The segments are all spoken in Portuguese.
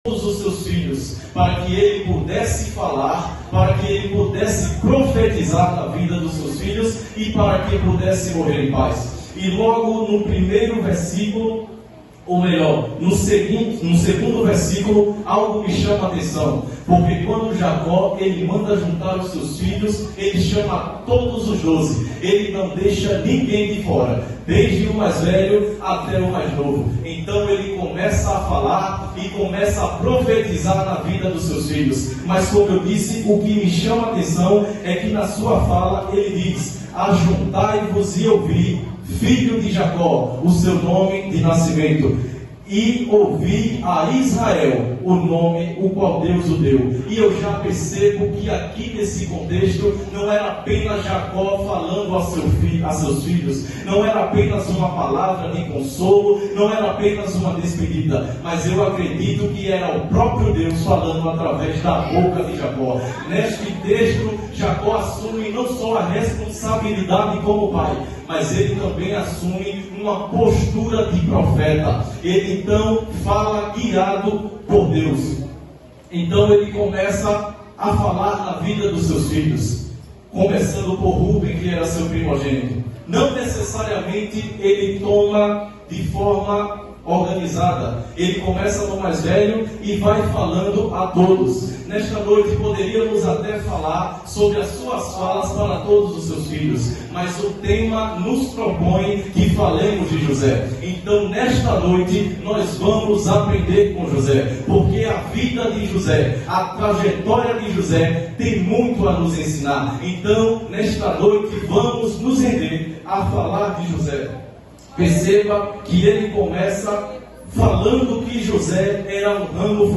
todos os seus filhos, para que ele pudesse falar, para que ele pudesse profetizar na vida dos seus filhos e para que pudesse morrer em paz. E logo no primeiro versículo, ou melhor, no segundo versículo, algo me chama a atenção, porque quando Jacó, ele manda juntar os seus filhos, ele chama todos os 12, ele não deixa ninguém de fora, desde o mais velho até o mais novo. Então ele começa a falar e começa a profetizar na vida dos seus filhos. Mas como eu disse, o que me chama a atenção é que na sua fala ele diz: ajuntai-vos e ouvi, filho de Jacó, o seu nome de nascimento, e ouvi a Israel, o nome o qual Deus o deu. E eu já percebo que aqui nesse contexto não era apenas Jacó falando a seus filhos, não era apenas uma palavra de consolo, não era apenas uma despedida, mas eu acredito que era o próprio Deus falando através da boca de Jacó. Neste texto, Jacó assume não só a responsabilidade como pai, mas ele também assume uma postura de profeta. Ele então fala guiado por Deus. Então ele começa a falar na vida dos seus filhos, começando por Rúben, que era seu primogênito. Não necessariamente ele toma de forma organizada, ele começa no mais velho e vai falando a todos. Nesta noite poderíamos até falar sobre as suas falas para todos os seus filhos, mas o tema nos propõe que falemos de José. Então nesta noite nós vamos aprender com José, porque a vida de José, a trajetória de José tem muito a nos ensinar. Então nesta noite vamos nos render a falar de José. Perceba que ele começa falando que José era um ramo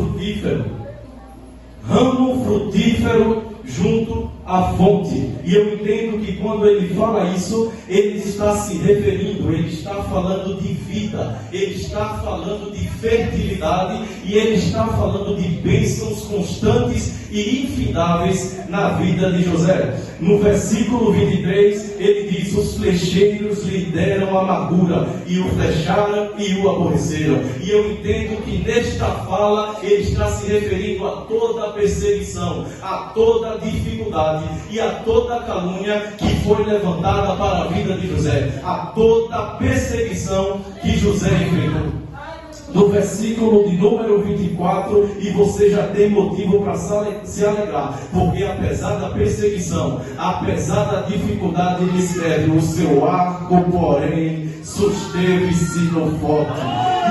frutífero junto à fonte. E eu entendo que quando ele fala isso, ele está se referindo, ele está falando de vida, ele está falando de fertilidade e ele está falando de bênçãos constantes e infindáveis na vida de José. No versículo 23, ele diz: os flecheiros lhe deram amargura, e o flecharam e o aborreceram. E eu entendo que nesta fala ele está se referindo a toda a perseguição, a toda a dificuldade e a toda a calúnia que foi levantada para a vida de José, a toda a perseguição que José enfrentou. No versículo de número 24, e você já tem motivo para se alegrar, porque apesar da perseguição, apesar da dificuldade, ele escreve: o seu arco, porém, susteve-se no forte,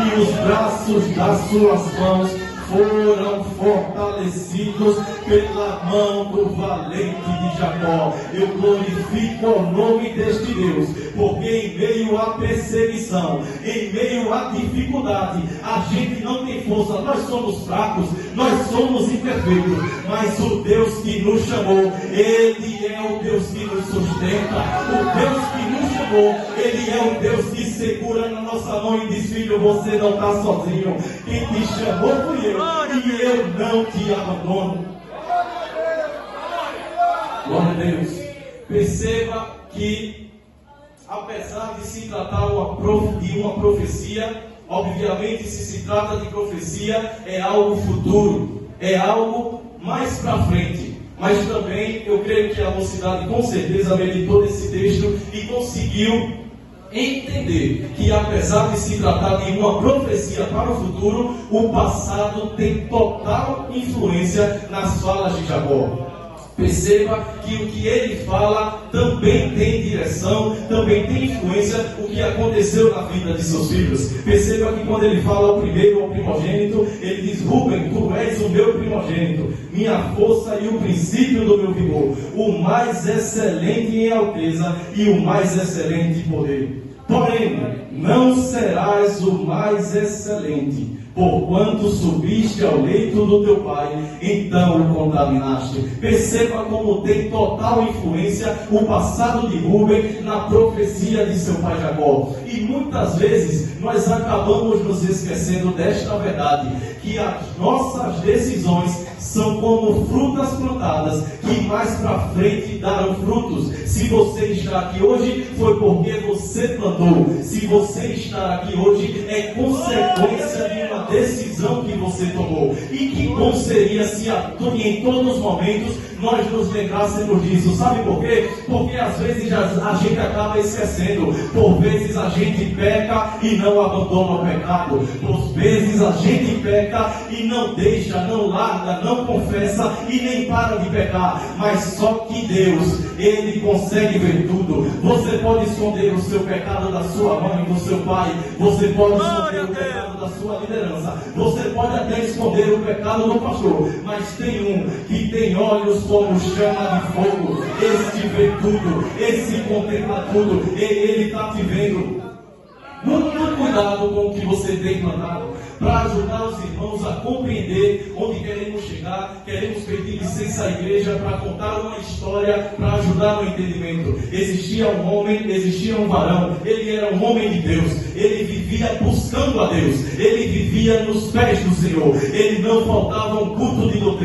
e os braços das suas mãos foram fortalecidos pela mão do valente de Jacó. Eu glorifico o nome deste Deus, porque em meio à perseguição, em meio à dificuldade, a gente não tem força, nós somos fracos, nós somos imperfeitos, mas o Deus que nos chamou, Ele é o Deus que nos sustenta. O Deus que nos chamou, Ele é o Deus que segura na nossa mão e diz: filho, você não está sozinho, quem te chamou fui eu, e eu não te abandono. Glória a Deus. Perceba que, apesar de se tratar de uma profecia, obviamente se trata de profecia, é algo futuro, é algo mais para frente. Mas também eu creio que a mocidade com certeza meditou nesse texto e conseguiu entender que, apesar de se tratar de uma profecia para o futuro, o passado tem total influência nas falas de Jacó. Perceba que o que ele fala também tem direção, também tem influência o que aconteceu na vida de seus filhos. Perceba que quando ele fala ao primeiro, ao primogênito, ele diz: Rúben, tu és o meu primogênito, minha força e o princípio do meu vigor, o mais excelente em alteza e o mais excelente em poder. Porém, não serás o mais excelente, porquanto subiste ao leito do teu pai, então o contaminaste. Perceba como tem total influência o passado de Rúben na profecia de seu pai Jacó. E E muitas vezes nós acabamos nos esquecendo desta verdade, que as nossas decisões são como frutas plantadas, que mais para frente darão frutos. Se você está aqui hoje, foi porque você plantou. Se você está aqui hoje, é consequência de uma decisão que você tomou. E que bom seria se em todos os momentos nós nos lembrássemos disso. Sabe por quê? Porque às vezes a gente acaba esquecendo. Por vezes a gente peca e não abandona o pecado. Por vezes a gente peca e não deixa, não larga, não confessa e nem para de pecar. Mas só que Deus, Ele consegue ver tudo. Você pode esconder o seu pecado da sua mãe, do seu pai. Você pode esconder o pecado da sua liderança. Você pode até esconder o pecado do pastor. Mas tem um que tem olhos como chama de fogo. Esse vê tudo, esse contempla tudo. Ele está te vendo. Muito cuidado com o que você tem plantado, para ajudar os irmãos a compreender onde queremos chegar. Queremos pedir licença à igreja para contar uma história, para ajudar no entendimento. Existia um homem, existia um varão, ele era um homem de Deus, ele vivia buscando a Deus, ele vivia nos pés do Senhor, ele não faltava um culto de doutrina.